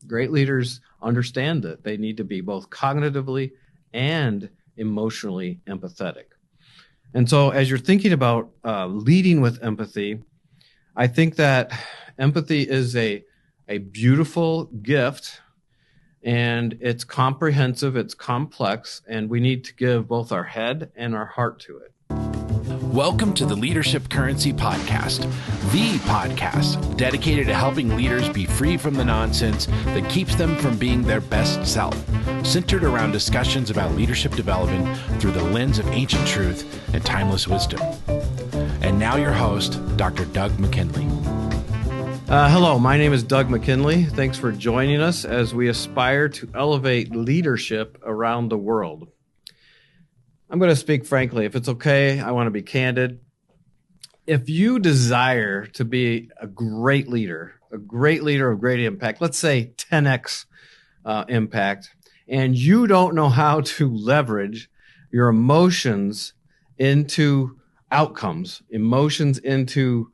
Great leaders understand that they need to be both cognitively and emotionally empathetic. And so as you're thinking about leading with empathy, I think that empathy is a beautiful gift, and it's comprehensive, it's complex, and we need to give both our head and our heart to it. Welcome to the Leadership Currency Podcast, the podcast dedicated to helping leaders be free from the nonsense that keeps them from being their best self, centered around discussions about leadership development through the lens of ancient truth and timeless wisdom. And now your host, Dr. Doug McKinley. Hello, my name is Doug McKinley. Thanks for joining us as we aspire to elevate leadership around the world. I'm going to speak frankly. If it's okay, I want to be candid. If you desire to be a great leader of great impact, let's say 10x impact, and you don't know how to leverage your emotions into outcomes, emotions into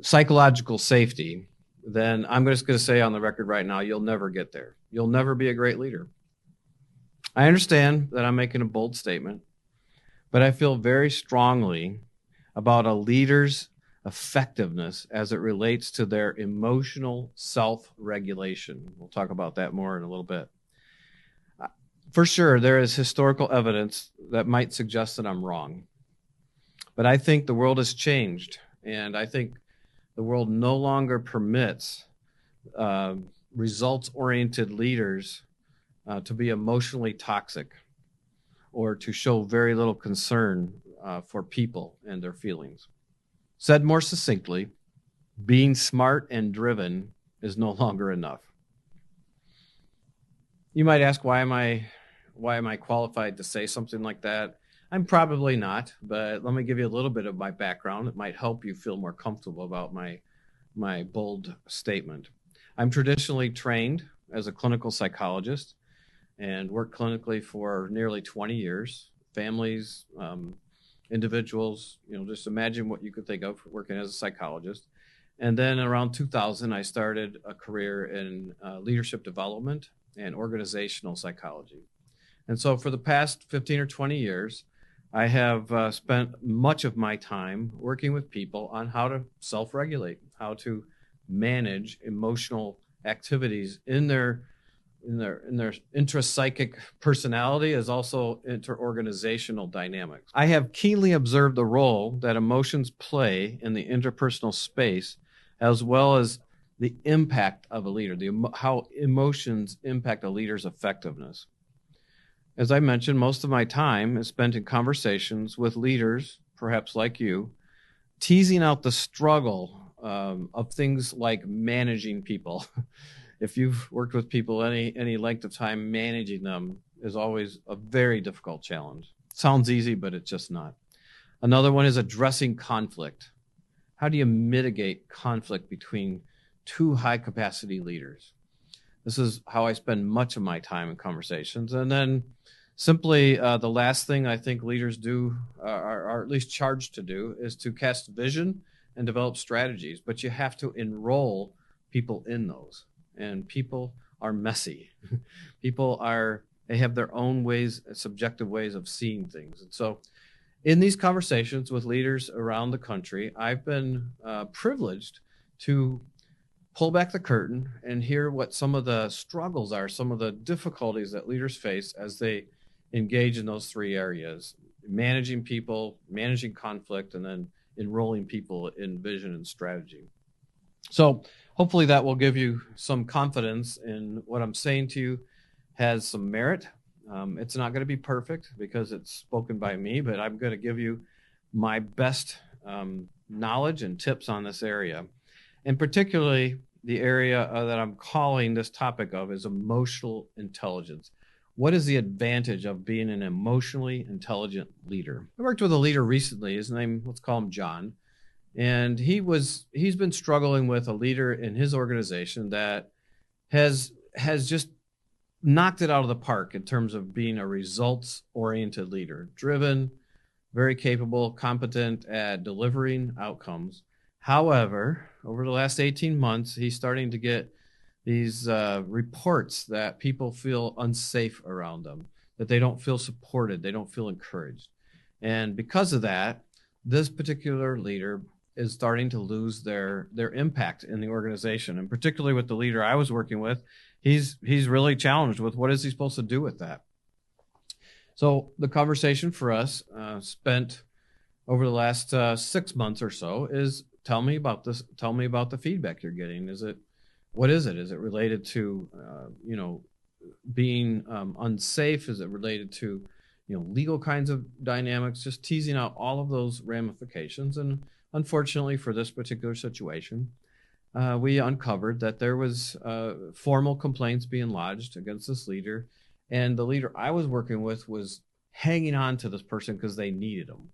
psychological safety, then I'm just going to say on the record right now, you'll never get there. You'll never be a great leader. I understand that I'm making a bold statement, but I feel very strongly about a leader's effectiveness as it relates to their emotional self-regulation. We'll talk about that more in a little bit. For sure, there is historical evidence that might suggest that I'm wrong, but I think the world has changed, and I think the world no longer permits results-oriented leaders to be emotionally toxic or to show very little concern for people and their feelings. Said more succinctly, being smart and driven is no longer enough. You might ask, why am I qualified to say something like that? I'm probably not, but let me give you a little bit of my background. It might help you feel more comfortable about my bold statement. I'm traditionally trained as a clinical psychologist and worked clinically for nearly 20 years. Families, individuals, just imagine what you could think of working as a psychologist. And then around 2000, I started a career in leadership development and organizational psychology. And so for the past 15 or 20 years, I have spent much of my time working with people on how to self-regulate, how to manage emotional activities in their intrapsychic personality as also interorganizational dynamics. I have keenly observed the role that emotions play in the interpersonal space, as well as the impact of a leader, how emotions impact a leader's effectiveness. As I mentioned, most of my time is spent in conversations with leaders, perhaps like you, teasing out the struggle of things like managing people. If you've worked with people any length of time, managing them is always a very difficult challenge. Sounds easy, but it's just not. Another one is addressing conflict. How do you mitigate conflict between two high-capacity leaders? This is how I spend much of my time in conversations. And then simply the last thing I think leaders do, are at least charged to do, is to cast vision and develop strategies. But you have to enroll people in those. And people are messy. They have their own ways, subjective ways of seeing things. And so in these conversations with leaders around the country, I've been privileged to pull back the curtain and hear what some of the struggles are, some of the difficulties that leaders face as they engage in those three areas: managing people, managing conflict, and then enrolling people in vision and strategy. So hopefully that will give you some confidence in what I'm saying to you has some merit. It's not going to be perfect because it's spoken by me, but I'm going to give you my best knowledge and tips on this area. And particularly the area that I'm calling this topic of is emotional intelligence. What is the advantage of being an emotionally intelligent leader? I worked with a leader recently. His name, let's call him John. And he's been struggling with a leader in his organization that has just knocked it out of the park in terms of being a results-oriented leader, driven, very capable, competent at delivering outcomes. However, over the last 18 months, he's starting to get reports that people feel unsafe around them, that they don't feel supported, they don't feel encouraged. And because of that, this particular leader is starting to lose their impact in the organization. And particularly with the leader I was working with, he's really challenged with what is he supposed to do with that. So the conversation for us spent over the last 6 months or so is, tell me about this. Tell me about the feedback you're getting. What is it? Is it related to, being unsafe? Is it related to, legal kinds of dynamics? Just teasing out all of those ramifications. And unfortunately for this particular situation, we uncovered that there was formal complaints being lodged against this leader. And the leader I was working with was hanging on to this person because they needed him.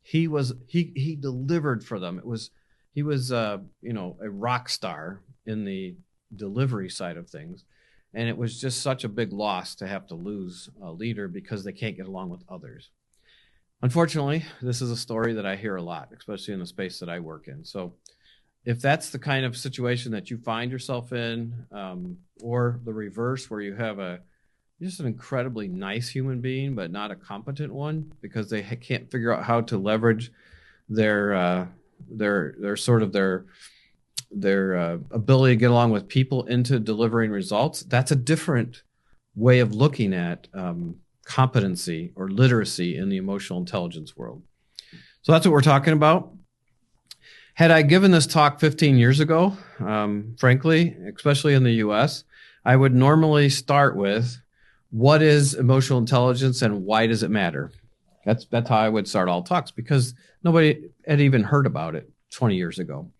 He delivered for them. He was a rock star in the delivery side of things. And it was just such a big loss to have to lose a leader because they can't get along with others. Unfortunately, this is a story that I hear a lot, especially in the space that I work in. So if that's the kind of situation that you find yourself in, or the reverse, where you have just an incredibly nice human being, but not a competent one because they can't figure out how to leverage their ability to get along with people into delivering results, that's a different way of looking at competency or literacy in the emotional intelligence world. So that's what we're talking about. Had I given this talk 15 years ago, frankly, especially in the US, I would normally start with, what is emotional intelligence and why does it matter? That's how I would start all talks, because nobody had even heard about it 20 years ago.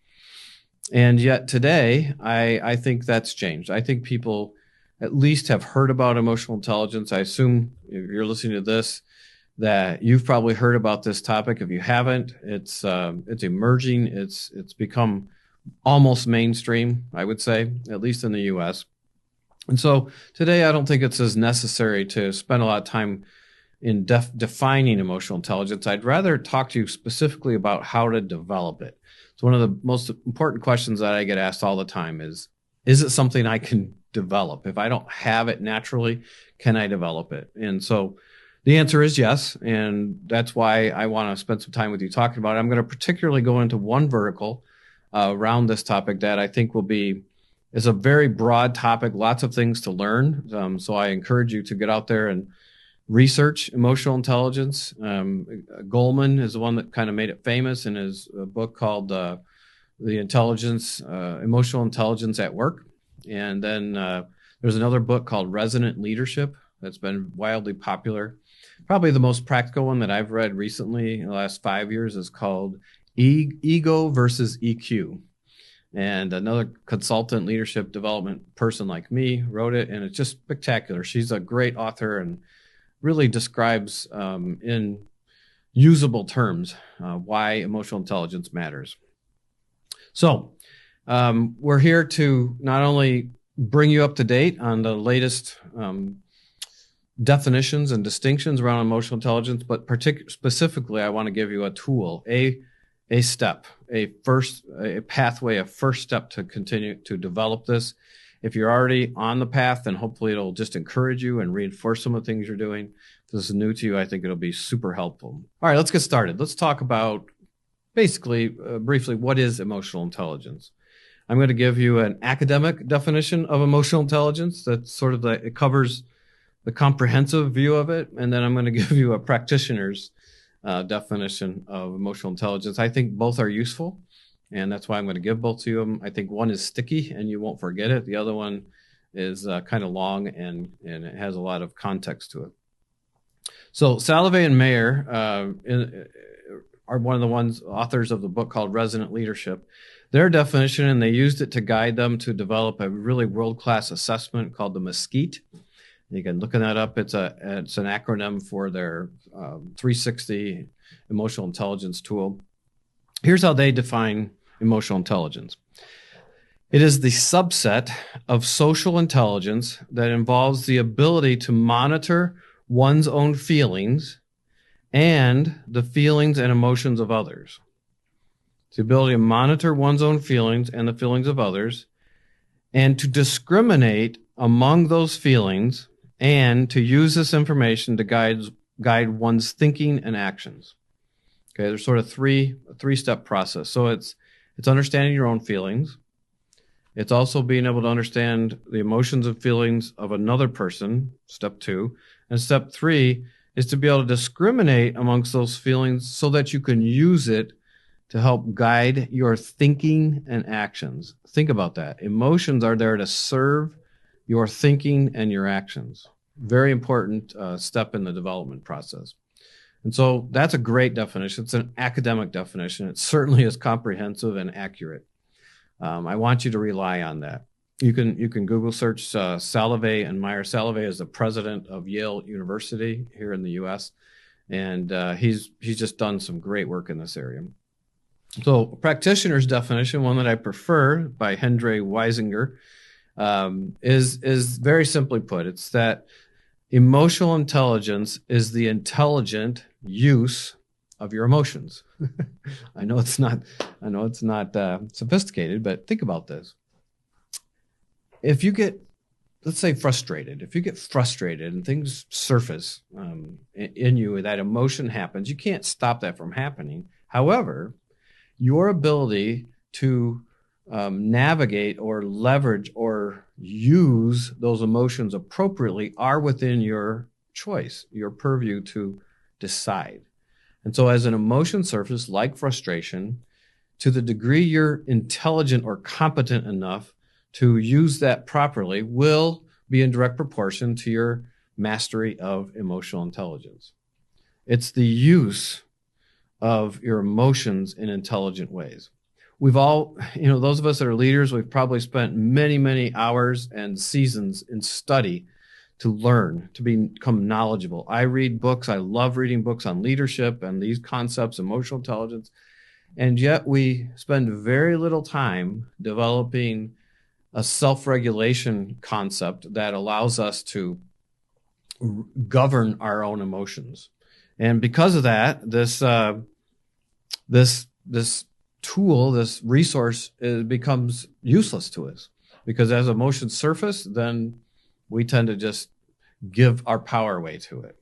And yet today, I think that's changed. I think people at least have heard about emotional intelligence. I assume if you're listening to this, that you've probably heard about this topic. If you haven't, it's emerging. It's become almost mainstream, I would say, at least in the US. And so today, I don't think it's as necessary to spend a lot of time in defining emotional intelligence. I'd rather talk to you specifically about how to develop it. So one of the most important questions that I get asked all the time is it something I can develop? If I don't have it naturally, can I develop it? And so the answer is yes. And that's why I want to spend some time with you talking about it. I'm going to particularly go into one vertical around this topic that I think is a very broad topic, lots of things to learn. So I encourage you to get out there and research emotional intelligence. Goleman is the one that kind of made it famous in his book called The Emotional Intelligence at Work. And then there's another book called Resonant Leadership that's been wildly popular. Probably the most practical one that I've read recently in the last 5 years is called Ego versus EQ. And another consultant leadership development person like me wrote it, and it's just spectacular. She's a great author and really describes in usable terms why emotional intelligence matters. So we're here to not only bring you up to date on the latest definitions and distinctions around emotional intelligence, but specifically, I want to give you a tool, a step, a pathway, a first step to continue to develop this. If you're already on the path, then hopefully it'll just encourage you and reinforce some of the things you're doing. If this is new to you, I think it'll be super helpful. All right, let's get started. Let's talk about basically, briefly, what is emotional intelligence? I'm going to give you an academic definition of emotional intelligence. That's sort of it covers the comprehensive view of it. And then I'm going to give you a practitioner's definition of emotional intelligence. I think both are useful, and that's why I'm going to give both to them. I think one is sticky and you won't forget it. The other one is kind of long and it has a lot of context to it. So Salovey and Mayer are one of the authors of the book called Resonant Leadership. Their definition, and they used it to guide them to develop a really world-class assessment called the Mesquite. You can look that up. It's an acronym for their 360 emotional intelligence tool. Here's how they define emotional intelligence. It is the subset of social intelligence that involves the ability to monitor one's own feelings and the feelings and emotions of others. It's the ability to monitor one's own feelings and the feelings of others. and to discriminate among those feelings and to use this information to guide one's thinking and actions. Okay, there's sort of a three-step process. So it's understanding your own feelings. It's also being able to understand the emotions and feelings of another person, step 2. And step 3 is to be able to discriminate amongst those feelings so that you can use it to help guide your thinking and actions. Think about that. Emotions are there to serve your thinking and your actions. Very important step in the development process. And so that's a great definition. It's an academic definition. It certainly is comprehensive and accurate. I want you to rely on that. You can Google search Salovey and Meyer. Salovey is the president of Yale University here in the U.S., and he's just done some great work in this area. So practitioner's definition, one that I prefer by Hendrey Weisinger, is very simply put. It's that emotional intelligence is the intelligent use of your emotions. I know it's not sophisticated, but think about this. If you get, let's say, frustrated, and things surface in you, that emotion happens, you can't stop that from happening. However, your ability to navigate or leverage or use those emotions appropriately are within your choice, your purview to decide. And so as an emotion surface like frustration, to the degree you're intelligent or competent enough to use that properly will be in direct proportion to your mastery of emotional intelligence. It's the use of your emotions in intelligent ways. We've all, those of us that are leaders, we've probably spent many, many hours and seasons in study to learn, to become knowledgeable. I read books. I love reading books on leadership and these concepts, emotional intelligence. And yet we spend very little time developing a self-regulation concept that allows us to govern our own emotions. And because of that, this tool, this resource, becomes useless to us. Because as emotions surface, then we tend to just give our power away to it.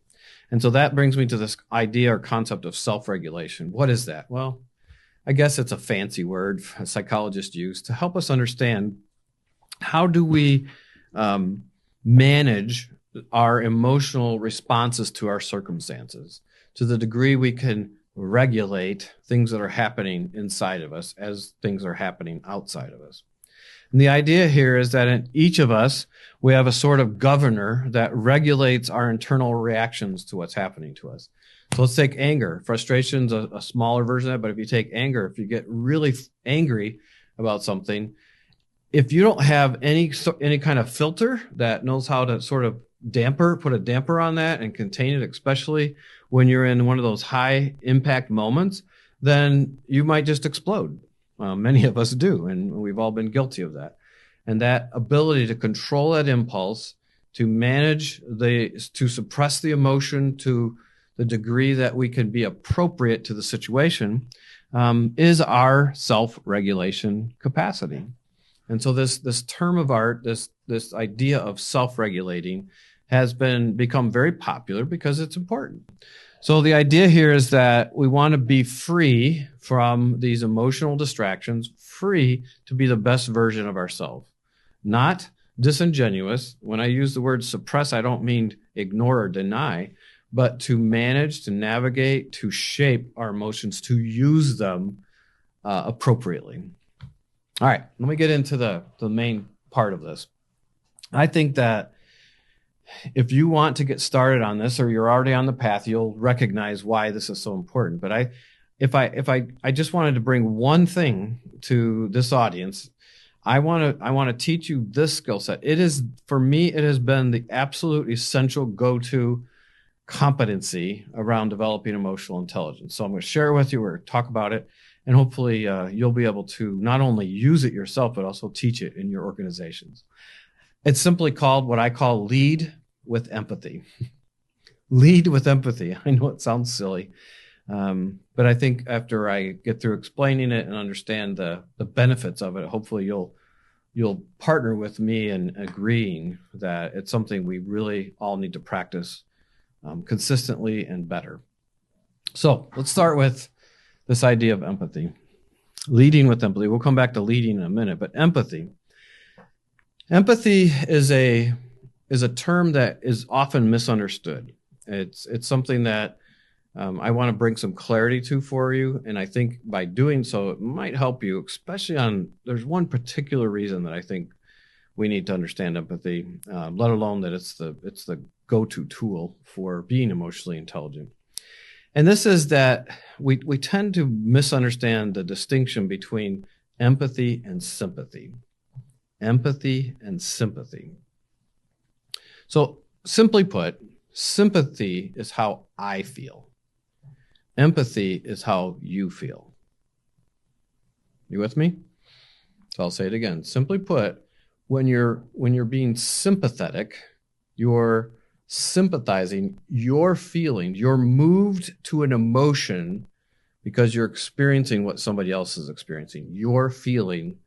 And so that brings me to this idea or concept of self-regulation. What is that? Well, I guess it's a fancy word psychologists use to help us understand how do we manage our emotional responses to our circumstances to the degree we can regulate things that are happening inside of us as things are happening outside of us. And the idea here is that in each of us, we have a sort of governor that regulates our internal reactions to what's happening to us. So let's take anger. Frustration's a smaller version of that, but if you take anger, if you get really angry about something, if you don't have any kind of filter that knows how to sort of put a damper on that and contain it, especially when you're in one of those high impact moments, then you might just explode. Many of us do, and we've all been guilty of that. And that ability to control that impulse, to manage to suppress the emotion to the degree that we can be appropriate to the situation, is our self-regulation capacity. And so this term of art, this idea of self-regulating, has become very popular because it's important. So the idea here is that we want to be free from these emotional distractions, free to be the best version of ourselves, not disingenuous. When I use the word suppress, I don't mean ignore or deny, but to manage, to navigate, to shape our emotions, to use them appropriately. All right, let me get into the main part of this. I think that if you want to get started on this, or you're already on the path, you'll recognize why this is so important. But I just wanted to bring one thing to this audience. I want to teach you this skill set. For me, it has been the absolute essential go-to competency around developing emotional intelligence. So I'm going to share it with you. We're going to talk about it. And hopefully you'll be able to not only use it yourself, but also teach it in your organizations. It's simply called what I call lead with empathy. Lead with empathy. I know it sounds silly, but I think after I get through explaining it and understand the benefits of it, hopefully you'll you'll partner with me in agreeing that it's something we really all need to practice consistently and better. So let's start with this idea of empathy. Leading with empathy. We'll come back to leading in a minute, but empathy. Empathy is a term that is often misunderstood. It's something that I want to bring some clarity to for you, and I think by doing so, it might help you, especially there's one particular reason that I think we need to understand empathy, let alone that it's the go-to tool for being emotionally intelligent. And this is that we tend to misunderstand the distinction between empathy and sympathy. Empathy and sympathy. So simply put, sympathy is how I feel. Empathy is how you feel. You with me? So I'll say it again. Simply put, when you're being sympathetic, you're sympathizing, you're feeling, you're moved to an emotion because you're experiencing what somebody else is experiencing. You're feeling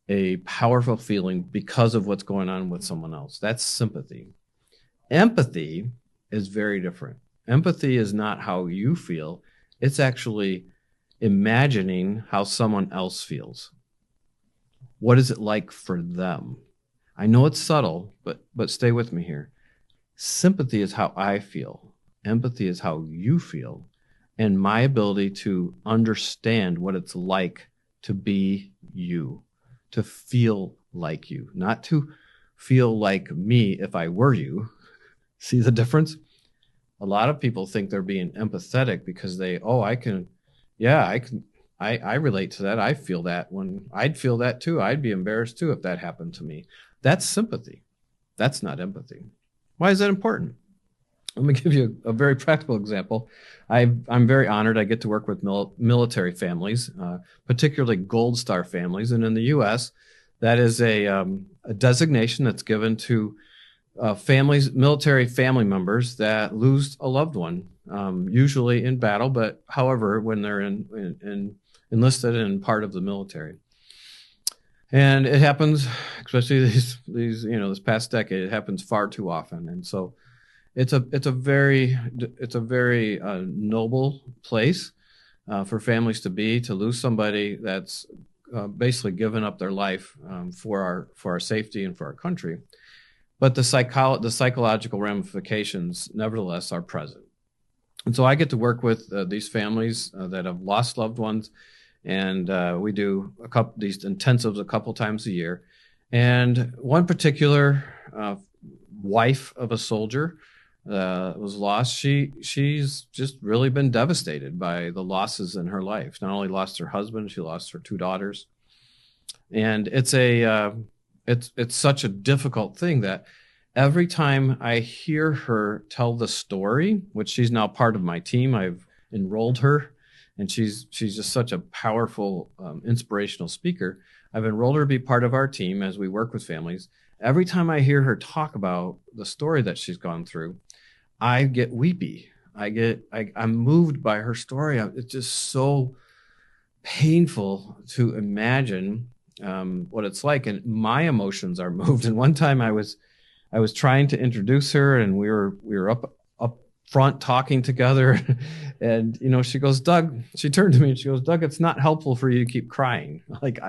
a powerful feeling because of what's going on with someone else. That's sympathy. Empathy is very different. Empathy is not how you feel. It's actually imagining how someone else feels. What is it like for them? I know it's subtle, but stay with me here. Sympathy is how I feel. Empathy is how you feel. And my ability to understand what it's like to be you, to feel like you, not to feel like me if I were you. See the difference? A lot of people think they're being empathetic because I relate to that. I feel that when I'd feel that too. I'd be embarrassed too if that happened to me. That's sympathy. That's not empathy. Why is that important? Let me give you a very practical example. I'm very honored. I get to work with military families, particularly Gold Star families. And in the U.S., that is a designation that's given to military family members that lose a loved one, usually in battle, but however, when they're enlisted and part of the military. And it happens, especially this past decade, it happens far too often. And so it's a very noble place for families to be, to lose somebody that's basically given up their life for our safety and for our country. But the psychological ramifications, nevertheless, are present. And so I get to work with these families that have lost loved ones, and we do these intensives a couple times a year. And one particular wife of a soldier was lost. She's just really been devastated by the losses in her life. Not only lost her husband, she lost her 2 daughters. And it's such a difficult thing that every time I hear her tell the story, which she's now part of my team, I've enrolled her, and she's just such a powerful, inspirational speaker. I've enrolled her to be part of our team as we work with families. Every time I hear her talk about the story that she's gone through, I get weepy. I'm moved by her story. It's just so painful to imagine what it's like, and my emotions are moved. And one time I was trying to introduce her, and we were up front talking together, and she goes, Doug, she turned to me and she goes, Doug, it's not helpful for you to keep crying. Like,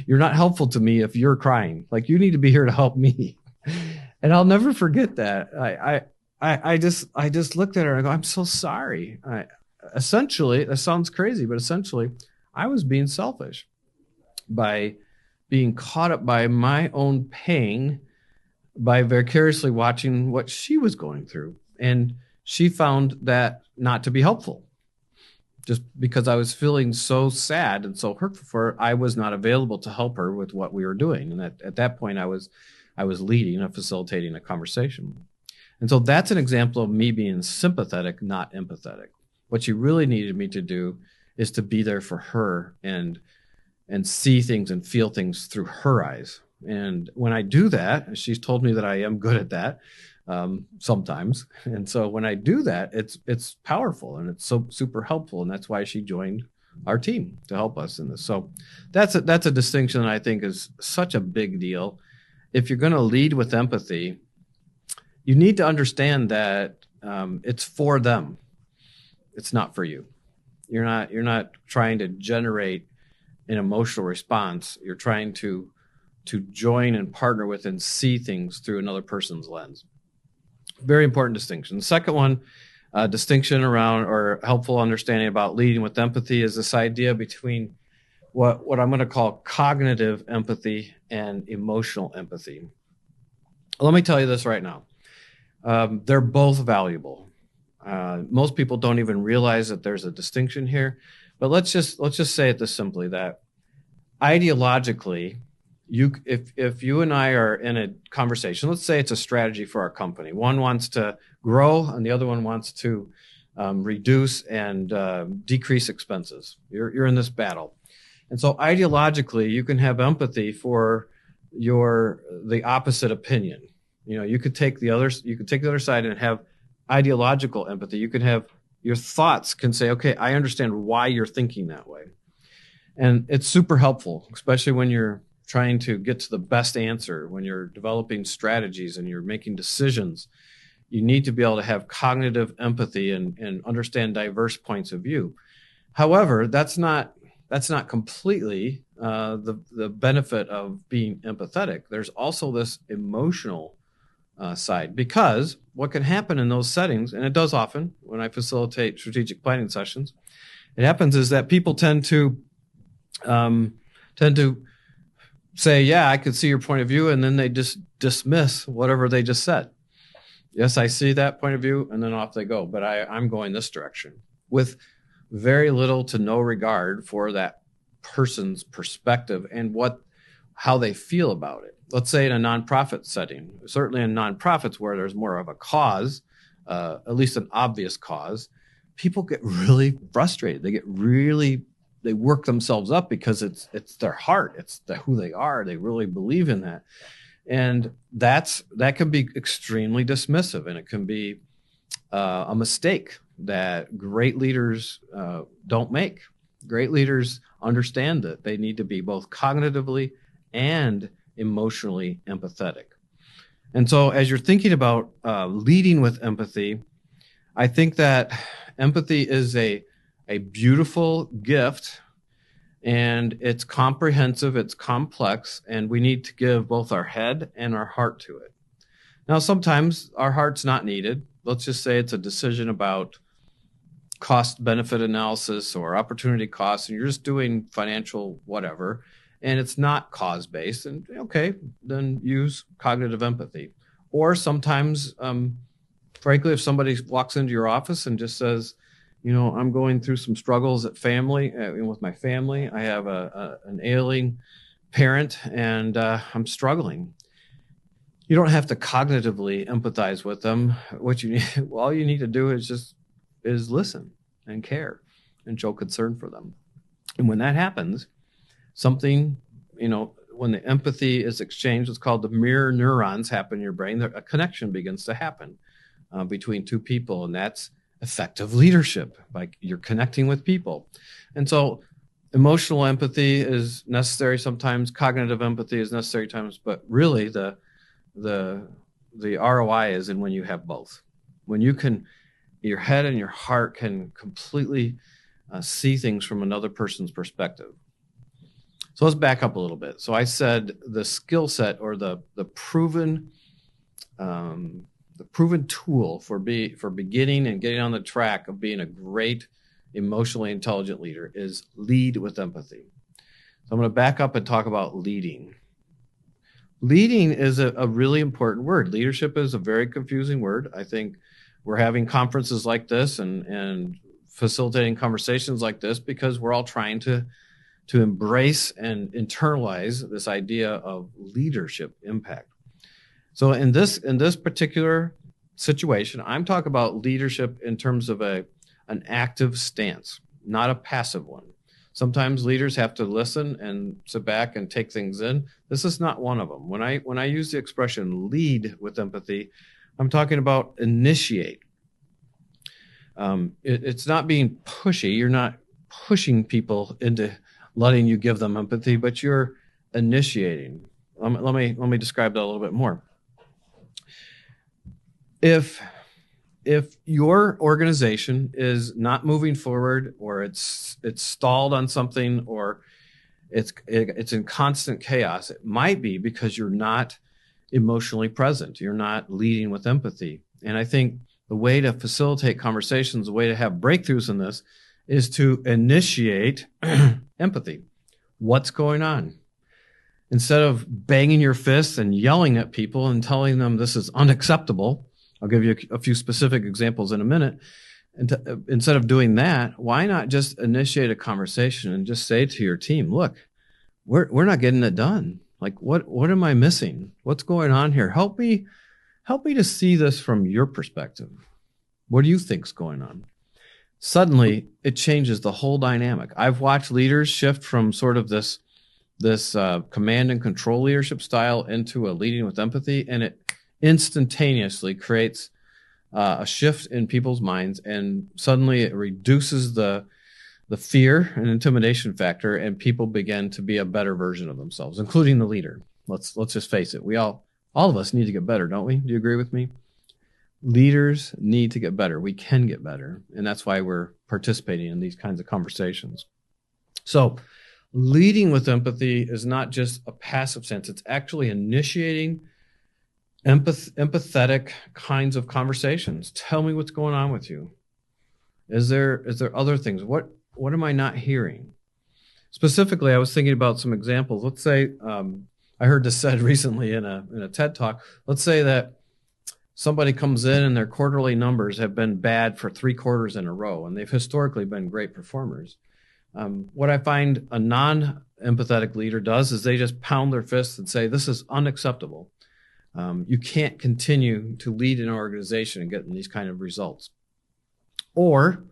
you're not helpful to me if you're crying. Like, you need to be here to help me. And I'll never forget that. I just looked at her and I go, I'm so sorry. Essentially, that sounds crazy, but essentially I was being selfish by being caught up by my own pain, by vicariously watching what she was going through. And she found that not to be helpful. Just because I was feeling so sad and so hurtful for her, I was not available to help her with what we were doing. And at that point, I was leading and facilitating a conversation. And so that's an example of me being sympathetic, not empathetic. What she really needed me to do is to be there for her and see things and feel things through her eyes. And when I do that, she's told me that I am good at that sometimes. And so when I do that, it's powerful and it's so super helpful. And that's why she joined our team to help us in this. So that's a distinction that I think is such a big deal. If you're going to lead with empathy, you need to understand that it's for them. It's not for you. You're not trying to generate an emotional response. You're trying to join and partner with and see things through another person's lens. Very important distinction. The second one, distinction around or helpful understanding about leading with empathy is this idea between what I'm going to call cognitive empathy and emotional empathy. Let me tell you this right now. They're both valuable. Most people don't even realize that there's a distinction here, but let's just say it this simply, that ideologically, if you and I are in a conversation, let's say it's a strategy for our company. One wants to grow and the other one wants to reduce and decrease expenses. You're in this battle. And so ideologically, you can have empathy for the opposite opinion. You could take the other side and have ideological empathy. You could have your thoughts can say, okay, I understand why you're thinking that way. And it's super helpful, especially when you're trying to get to the best answer, when you're developing strategies and you're making decisions. You need to be able to have cognitive empathy and understand diverse points of view. However, that's not completely the benefit of being empathetic. There's also this emotional side, because what can happen in those settings, and it does often when I facilitate strategic planning sessions, it happens is that people tend to say, yeah, I could see your point of view, and then they just dismiss whatever they just said. Yes, I see that point of view, and then off they go. But I'm going this direction with very little to no regard for that person's perspective and how they feel about it. Let's say in a nonprofit setting, certainly in nonprofits where there's more of a cause, at least an obvious cause, people get really frustrated. They work themselves up because it's their heart. It's who they are. They really believe in that. And that can be extremely dismissive, and it can be a mistake that great leaders don't make. Great leaders understand that they need to be both cognitively and emotionally empathetic. And so as you're thinking about leading with empathy, I think that empathy is a beautiful gift, and it's comprehensive, it's complex, and we need to give both our head and our heart to it. Now, sometimes our heart's not needed. Let's just say it's a decision about cost-benefit analysis or opportunity costs, and you're just doing financial whatever, and it's not cause-based, and okay, then use cognitive empathy. Or sometimes, frankly, if somebody walks into your office and just says, I'm going through some struggles with my family. I have an ailing parent, and I'm struggling. You don't have to cognitively empathize with them. All you need to do is listen and care and show concern for them. And when that happens, when the empathy is exchanged, what's called the mirror neurons happen in your brain. A connection begins to happen between two people, and that's effective leadership. Like, you're connecting with people. And so emotional empathy is necessary sometimes, cognitive empathy is necessary times, but really the ROI is in when you have both. When your head and your heart can completely see things from another person's perspective. So let's back up a little bit. So I said the skill set, or the proven tool for beginning and getting on the track of being a great emotionally intelligent leader is lead with empathy. So I'm going to back up and talk about leading. Leading is a really important word. Leadership is a very confusing word. I think we're having conferences like this and facilitating conversations like this because we're all trying to embrace and internalize this idea of leadership impact. So in this particular situation, I'm talking about leadership in terms of an active stance, not a passive one. Sometimes leaders have to listen and sit back and take things in. This is not one of them. When I use the expression lead with empathy, I'm talking about initiate. It's not being pushy. You're not pushing people into letting you give them empathy, but you're initiating. Let me describe that a little bit more. If your organization is not moving forward, or it's stalled on something, or it's in constant chaos, it might be because you're not emotionally present. You're not leading with empathy. And I think the way to facilitate conversations, the way to have breakthroughs in this, is to initiate empathy. What's going on? Instead of banging your fists and yelling at people and telling them this is unacceptable, I'll give you a few specific examples in a minute. And instead of doing that, why not just initiate a conversation and just say to your team, look, we're not getting it done. Like, what am I missing? What's going on here? Help me to see this from your perspective. What do you think's going on? Suddenly, it changes the whole dynamic. I've watched leaders shift from sort of this command and control leadership style into a leading with empathy, and it instantaneously creates a shift in people's minds, and suddenly it reduces the fear and intimidation factor, and people begin to be a better version of themselves, including the leader. Let's just face it. All of us need to get better, don't we? Do you agree with me? Leaders need to get better. We can get better, and that's why we're participating in these kinds of conversations. So leading with empathy is not just a passive sense. It's actually initiating empathetic kinds of conversations. Tell me what's going on with you. Is there other things? What am I not hearing? Specifically, I was thinking about some examples. Let's say I heard this said recently in a TED Talk. Let's say that somebody comes in and their quarterly numbers have been bad for 3 quarters in a row, and they've historically been great performers. What I find a non-empathetic leader does is they just pound their fists and say, this is unacceptable. You can't continue to lead an organization and get these kind of results. Or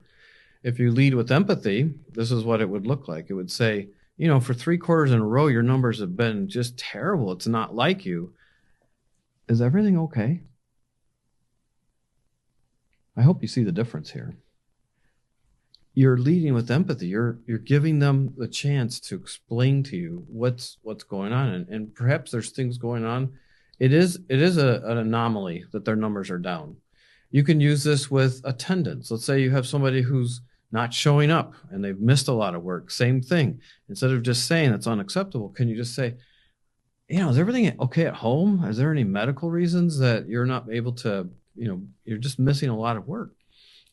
if you lead with empathy, this is what it would look like. It would say, for 3 quarters in a row, your numbers have been just terrible. It's not like you. Is everything okay? I hope you see the difference here. You're leading with empathy. You're giving them the chance to explain to you what's going on, and perhaps there's things going on. It is an anomaly that their numbers are down. You can use this with attendance. Let's say you have somebody who's not showing up and they've missed a lot of work. Same thing. Instead of just saying it's unacceptable, can you just say, is everything okay at home? Is there any medical reasons that you're not able to, you're just missing a lot of work?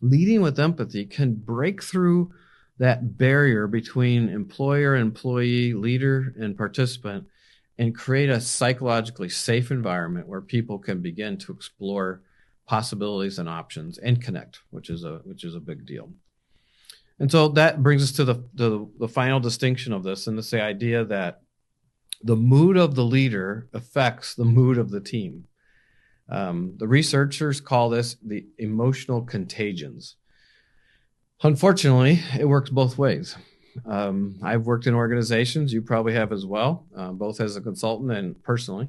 Leading with empathy can break through that barrier between employer, employee, leader, and participant, and create a psychologically safe environment where people can begin to explore possibilities and options and connect, which is a big deal. And so that brings us to the final distinction of this, and it's the idea that the mood of the leader affects the mood of the team. The researchers call this the emotional contagions. Unfortunately, it works both ways. I've worked in organizations, you probably have as well, both as a consultant and personally,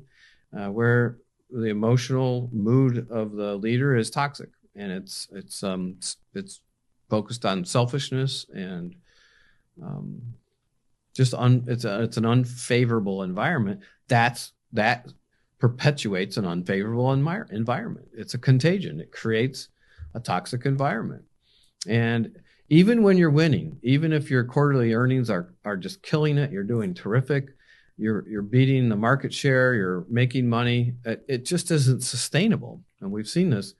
where the emotional mood of the leader is toxic, and it's focused on selfishness and it's an unfavorable environment. That perpetuates an unfavorable environment. It's a contagion. It creates a toxic environment. And even when you're winning, even if your quarterly earnings are just killing it, you're doing terrific, you're beating the market share, you're making money, it just isn't sustainable. And we've seen this.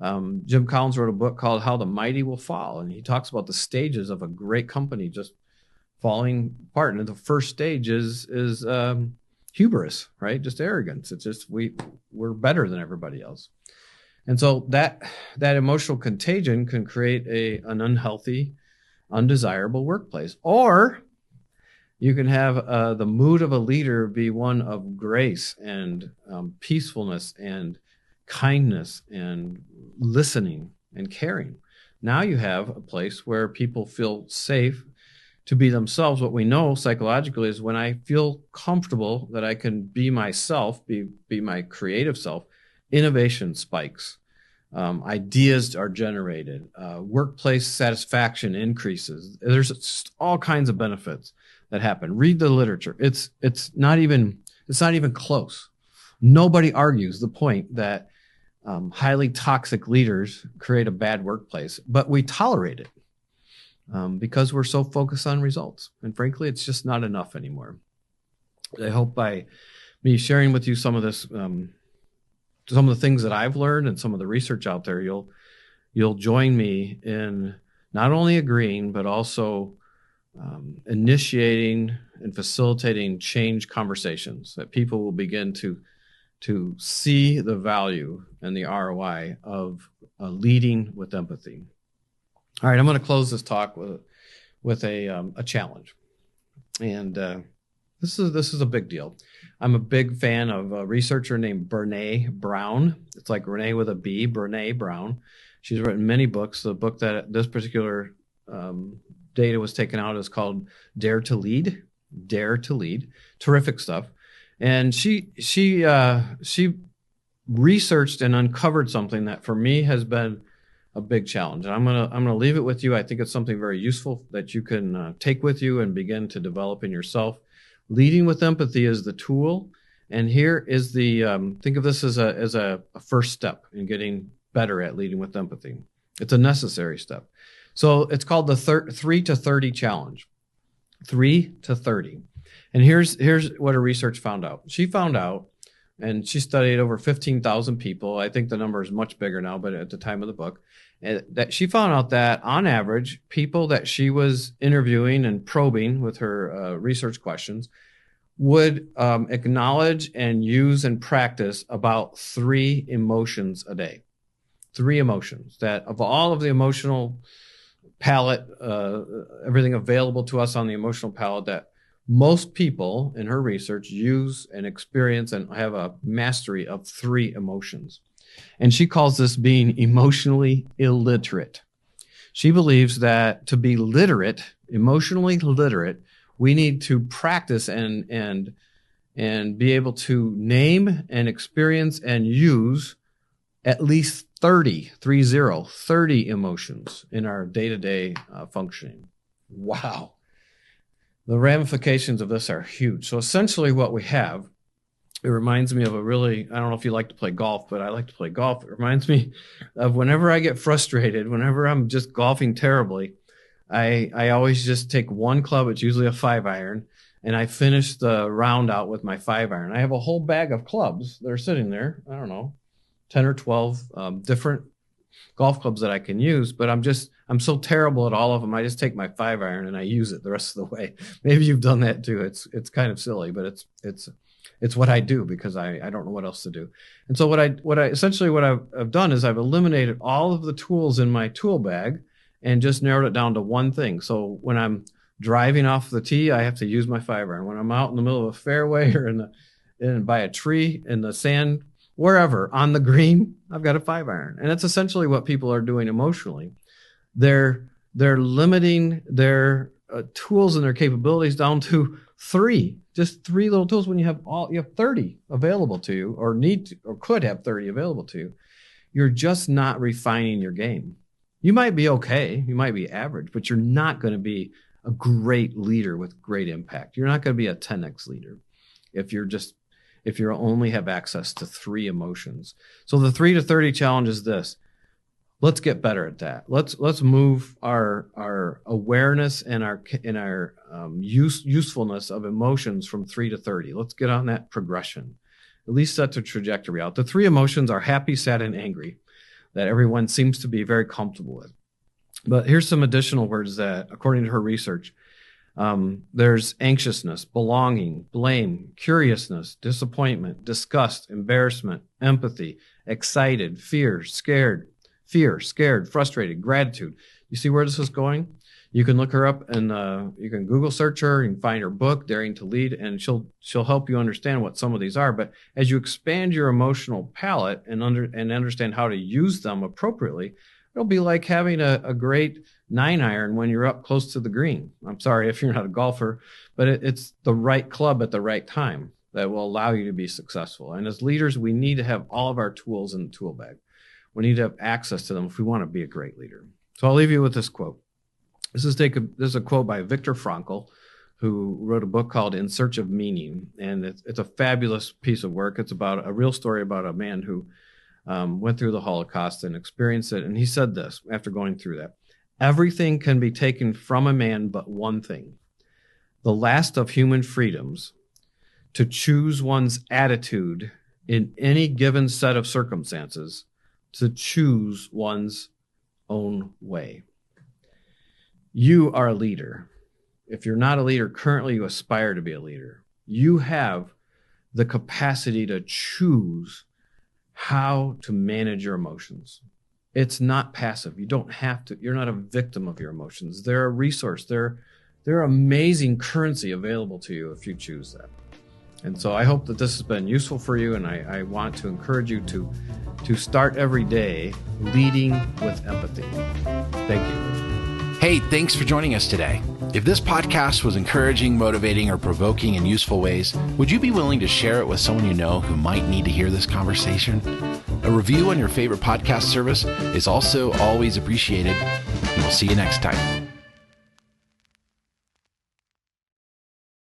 Jim Collins wrote a book called How the Mighty Will Fall, and he talks about the stages of a great company just falling apart. And the first stage is hubris, right? Just arrogance. It's just we're better than everybody else. And so that emotional contagion can create an unhealthy, undesirable workplace. Or you can have the mood of a leader be one of grace and peacefulness and kindness and listening and caring. Now you have a place where people feel safe to be themselves. What we know psychologically is when I feel comfortable that I can be myself, be my creative self, innovation spikes. Ideas are generated. Workplace satisfaction increases. There's just all kinds of benefits that happen. Read the literature. It's not even close. Nobody argues the point that highly toxic leaders create a bad workplace, but we tolerate it because we're so focused on results. And frankly, it's just not enough anymore. I hope by me sharing with you some of this, some of the things that I've learned and some of the research out there, you'll join me in not only agreeing, but also initiating and facilitating change conversations that people will begin to see the value and the ROI of leading with empathy. All right, I'm going to close this talk with a challenge, and this is a big deal. I'm a big fan of a researcher named Brené Brown. It's like Renee with a B, Brené Brown. She's written many books. The book that this particular data was taken out is called Dare to Lead. Dare to Lead. Terrific stuff. And she researched and uncovered something that for me has been a big challenge. And I'm gonna leave it with you. I think it's something very useful that you can take with you and begin to develop in yourself. Leading with empathy is the tool, and here is the think of this as a first step in getting better at leading with empathy. It's a necessary step. So it's called the 3 to 30 challenge. 3 to 30. And here's what her research found out. She found out, and she studied over 15,000 people. I think the number is much bigger now, but at the time of the book, that she found out that on average, people that she was interviewing and probing with her research questions would acknowledge and use and practice about 3 emotions a day. 3 emotions that of all of the emotional palette, everything available to us on the emotional palette, that most people in her research use and experience and have a mastery of 3 emotions. And she calls this being emotionally illiterate. She believes that to be literate, emotionally literate, we need to practice and be able to name and experience and use at least 30 emotions in our day-to-day functioning. Wow. The ramifications of this are huge. So essentially what we have, it reminds me of I don't know if you like to play golf, but I like to play golf. It reminds me of whenever I get frustrated, whenever I'm just golfing terribly, I always just take one club. It's usually a 5-iron, and I finish the round out with my 5-iron. I have a whole bag of clubs that are sitting there. I don't know, 10 or 12 different golf clubs that I can use, but I'm so terrible at all of them. I just take my 5-iron and I use it the rest of the way. Maybe you've done that too. It's kind of silly, but it's what I do because I don't know what else to do. And so what I've done is I've eliminated all of the tools in my tool bag and just narrowed it down to one thing. So when I'm driving off the tee, I have to use my 5-iron. When I'm out in the middle of a fairway or by a tree in the sand, wherever on the green, I've got a 5-iron. And that's essentially what people are doing emotionally. They're limiting their tools and their capabilities down to 3, just 3 little tools when you have 30 available to you, or could have 30 available to you. You're just not refining your game. You might be okay, you might be average, but you're not going to be a great leader with great impact. You're not going to be a 10x leader if you only have access to 3 emotions. So the 3 to 30 challenge is this. Let's get better at that. Let's move our awareness and our usefulness of emotions from 3 to 30. Let's get on that progression. At least set the trajectory out. The 3 emotions are happy, sad, and angry that everyone seems to be very comfortable with. But here's some additional words that, according to her research, there's anxiousness, belonging, blame, curiousness, disappointment, disgust, embarrassment, empathy, excited, fear, scared, frustrated, gratitude. You see where this is going? You can look her up and you can Google search her and find her book, Daring to Lead, and she'll help you understand what some of these are. But as you expand your emotional palette and understand how to use them appropriately, it'll be like having a great 9-iron when you're up close to the green. I'm sorry if you're not a golfer, but it's the right club at the right time that will allow you to be successful. And as leaders, we need to have all of our tools in the tool bag. We need to have access to them if we want to be a great leader. So I'll leave you with this quote. This is a quote by Viktor Frankl, who wrote a book called In Search of Meaning. And it's a fabulous piece of work. It's about a real story about a man who went through the Holocaust and experienced it. And he said this after going through that: everything can be taken from a man but one thing, the last of human freedoms, to choose one's attitude in any given set of circumstances, to choose one's own way. You are a leader. If you're not a leader currently, you aspire to be a leader. You have the capacity to choose how to manage your emotions. It's not passive. You don't have to. You're not a victim of your emotions. They're a resource. They're amazing currency available to you if you choose that. And so I hope that this has been useful for you, and I want to encourage you to start every day leading with empathy. Thank you. Hey, thanks for joining us today. If this podcast was encouraging, motivating, or provoking in useful ways, would you be willing to share it with someone you know who might need to hear this conversation? A review on your favorite podcast service is also always appreciated, and we'll see you next time.